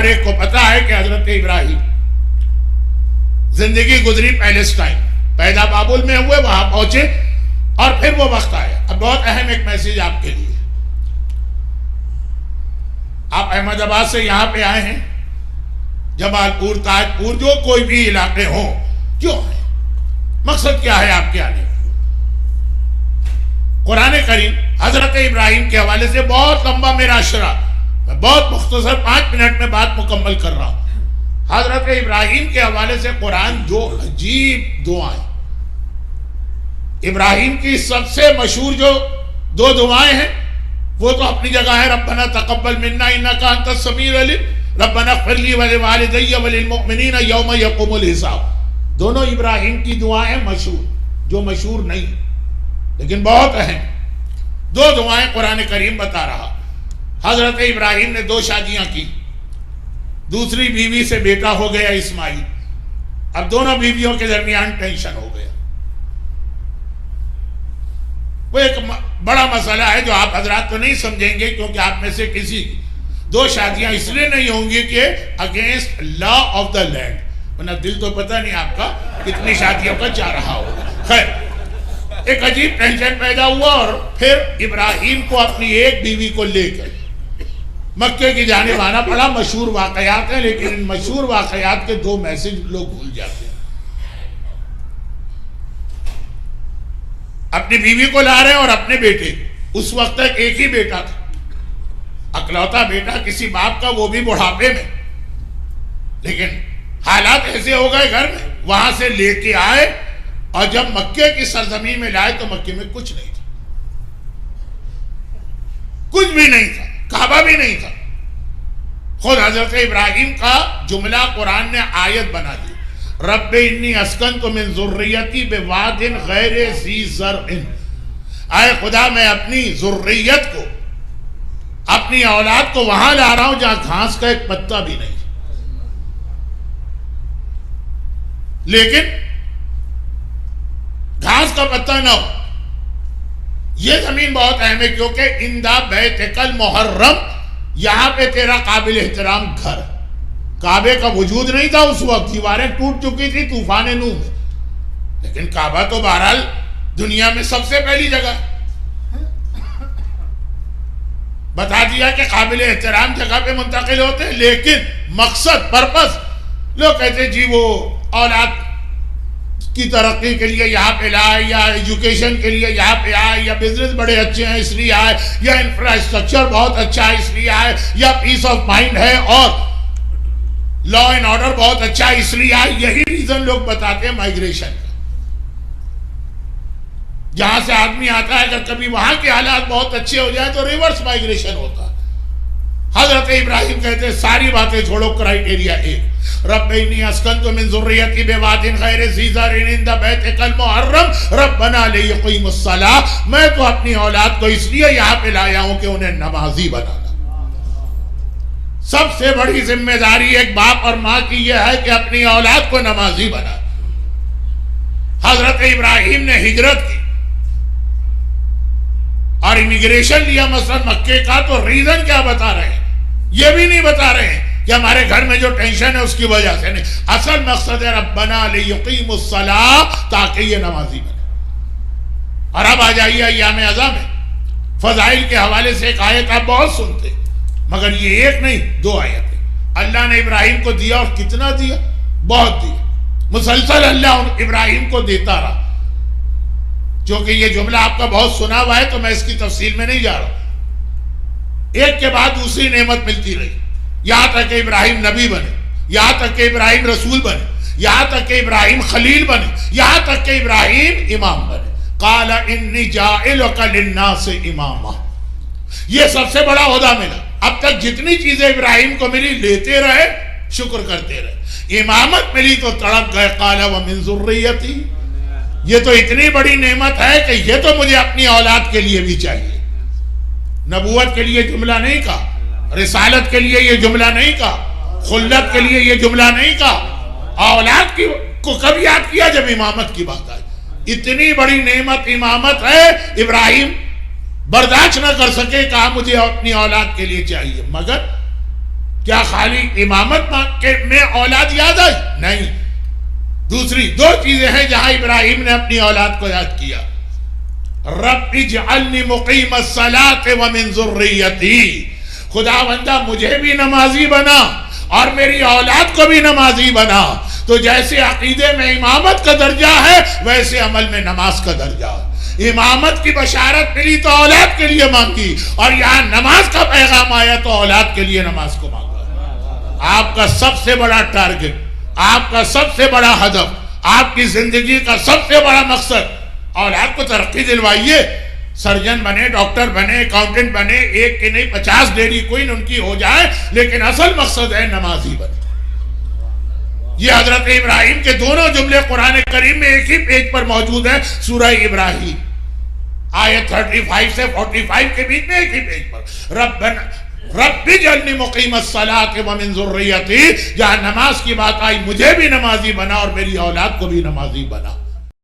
ہر ایک کو پتا ہے کہ حضرت ابراہیم زندگی گزری پیلسٹائن، پیدا بابل میں ہوئے، وہاں پہنچے اور پھر وہ وقت آیا. اب بہت اہم ایک میسیج آپ کے لیے. آپ احمد آباد سے یہاں پہ آئے ہیں، جمال پور، تاج پور، جو کوئی بھی علاقے ہوں، کیوں آئے؟ مقصد کیا ہے آپ کے آنے؟ قرآن کریم حضرت ابراہیم کے حوالے سے بہت لمبا میرا اشرا، میں بہت مختصر 5 منٹ میں بات مکمل کر رہا ہوں. حضرت ابراہیم کے حوالے سے قرآن جو عجیب دعائیں، ابراہیم کی سب سے مشہور جو 2 دعائیں ہیں وہ تو اپنی جگہ ہے، ربنا تقبل منا انک انت السمیع العلیم، ربنا اغفر لی ولوالدی وللمؤمنین یوم یقوم الحساب. دونوں ابراہیم کی دعائیں مشہور، جو مشہور نہیں لیکن بہت اہم 2 دعائیں قرآن کریم بتا رہا. حضرت ابراہیم نے 2 شادیاں کی، دوسری بیوی سے بیٹا ہو گیا اسماعیل. اب دونوں بیویوں کے درمیان ٹینشن ہو گیا. وہ ایک بڑا مسئلہ ہے جو آپ حضرات تو نہیں سمجھیں گے، کیونکہ آپ میں سے کسی 2 شادیاں اس لیے نہیں ہوں گی کہ against law of the land, ورنہ دل تو پتہ نہیں آپ کا کتنی شادیوں کا چاہ رہا ہوگا. خیر، ایک عجیب ٹینشن پیدا ہوا اور پھر ابراہیم کو اپنی ایک بیوی کو لے کر مکے کی جانب آنا پڑا. مشہور واقعات ہیں، لیکن ان مشہور واقعات کے 2 میسج لوگ بھول جاتے ہیں. اپنی بیوی کو لا رہے ہیں اور اپنے بیٹے. اس وقت تک ایک ہی بیٹا تھا، اکلوتا بیٹا کسی باپ کا، وہ بھی بڑھاپے میں. لیکن حالات ایسے ہو گئے گھر میں، وہاں سے لے کے آئے اور جب مکے کی سرزمین میں لائے تو مکے میں کچھ نہیں تھا، کچھ بھی نہیں تھا، کعبہ بھی نہیں تھا. خود حضرت ابراہیم کا جملہ قرآن نے آیت بنا دی، رب انی اسکنت من ذریتی بواد غیر ذی زرع. اے خدا، میں اپنی ذریت کو، اپنی اولاد کو وہاں لا رہا ہوں جہاں گھاس کا ایک پتا بھی نہیں. لیکن گھاس کا پتہ نہ ہو. یہ زمین بہت اہم ہے کیونکہ اندہ بیتک المحرم، یہاں پہ تیرا قابل احترام گھر. کعبے کا وجود نہیں تھا اس وقت، دیواریں ٹوٹ چکی تھی طوفان نوح میں، لیکن کعبہ تو بہرحال دنیا میں سب سے پہلی جگہ. بتا دیا کہ قابل احترام جگہ پہ منتقل ہوتے، لیکن مقصد پرپس لوگ کہتے جی وہ اولاد کی ترقی کے لیے یہاں پہ لائے، یا ایجوکیشن کے لیے یہاں پہ آئے، یا بزنس بڑے اچھے ہیں اس لیے آئے، یا انفراسٹرکچر بہت اچھا ہے اس لیے آئے، یا پیس آف مائنڈ ہے اور لا اینڈ آرڈر بہت اچھا ہے اس لیے آئے. یہی ریزن لوگ بتاتے ہیں مائیگریشن کا. جہاں سے آدمی آتا ہے اگر کبھی وہاں کے حالات بہت اچھے ہو جائے تو ریورس مائیگریشن ہوتا. حضرت ابراہیم کہتے ہیں ساری باتیں چھوڑو، کرائیٹیریا ایک، رب انی اسکنت من ذریتی بواد غیر ذی زرع عند بیتک المحرم ربنا لیقیموا الصلاۃ. میں تو اپنی اولاد کو اس لیے یہاں پہ لایا ہوں کہ انہیں نمازی بنانا. سب سے بڑی ذمہ داری ایک باپ اور ماں کی یہ ہے کہ اپنی اولاد کو نمازی بنا. حضرت ابراہیم نے ہجرت کی اور امیگریشن لیا مثلا مکے کا، تو ریزن کیا بتا رہے ہیں؟ یہ بھی نہیں بتا رہے ہیں کہ ہمارے گھر میں جو ٹینشن ہے اس کی وجہ سے نہیں. اصل مقصد ہے ربنا لیقیموا الصلاۃ، تاکہ یہ نمازی بنے. اور اب آ جائیے ایام عزا میں فضائل کے حوالے سے ایک آیت آپ بہت سنتے، مگر یہ ایک نہیں 2 آیتیں. اللہ نے ابراہیم کو دیا، اور کتنا دیا؟ بہت دیا. مسلسل اللہ ابراہیم کو دیتا رہا. چونکہ یہ جملہ آپ کا بہت سنا ہوا ہے تو میں اس کی تفصیل میں نہیں جا رہا. ایک کے بعد دوسری نعمت ملتی رہی، یہاں تک کہ ابراہیم نبی بنے، یہاں تک کہ ابراہیم رسول بنے، یہاں تک کہ ابراہیم خلیل بنے، یہاں تک کہ ابراہیم امام بنے. قال انی جاعلک للناس اماما. یہ سب سے بڑا عہدہ ملا. اب تک جتنی چیزیں ابراہیم کو ملی لیتے رہے، شکر کرتے رہے. امامت ملی تو تڑپ گئے، قال ومن ذریتی. یہ تو اتنی بڑی نعمت ہے کہ یہ تو مجھے اپنی اولاد کے لیے بھی چاہیے. نبوت کے لیے جملہ نہیں کہا، رسالت کے لیے یہ جملہ نہیں کہا، خلت کے لیے یہ جملہ نہیں کہا. اولاد کو کب یاد کیا؟ جب امامت کی بات آئی. اتنی بڑی نعمت امامت ہے، ابراہیم برداشت نہ کر سکے، کہا مجھے اپنی اولاد کے لیے چاہیے. مگر کیا خالی امامت میں اولاد یاد آئی؟ نہیں، دوسری دو چیزیں ہیں جہاں ابراہیم نے اپنی اولاد کو یاد کیا. رب اجعلنی مقیم الصلاۃ ومن ذریتی، خدا بندہ مجھے بھی نمازی بنا اور میری اولاد کو بھی نمازی بنا. تو جیسے عقیدے میں امامت کا درجہ ہے ویسے عمل میں نماز کا درجہ. امامت کی بشارت ملی تو اولاد کے لیے مانگی، اور یہاں نماز کا پیغام آیا تو اولاد کے لیے نماز کو مانگا. آپ کا سب سے بڑا ٹارگٹ، آپ کا سب سے بڑا ہدف، آپ کی زندگی کا سب سے بڑا مقصد، اولاد کو ترقی دلوائیے. سرجن بنے، ڈاکٹر بنے، اکاؤنٹنٹ بنے، ایک کی نہیں 50 ڈیری کوئن ان کی ہو جائے، لیکن اصل مقصد ہے نمازی بنے. یہ حضرت ابراہیم کے دونوں جملے قرآن کریم میں ایک ہی پیج پر موجود ہیں. سورہ ابراہیم آیت 35 سے 45 کے بیچ میں ایک ہی پیج پر. رب اجعلنی مقیم الصلاۃ ومن ذریتی، جہاں نماز کی بات آئی مجھے بھی نمازی بنا اور میری اولاد کو بھی نمازی بنا.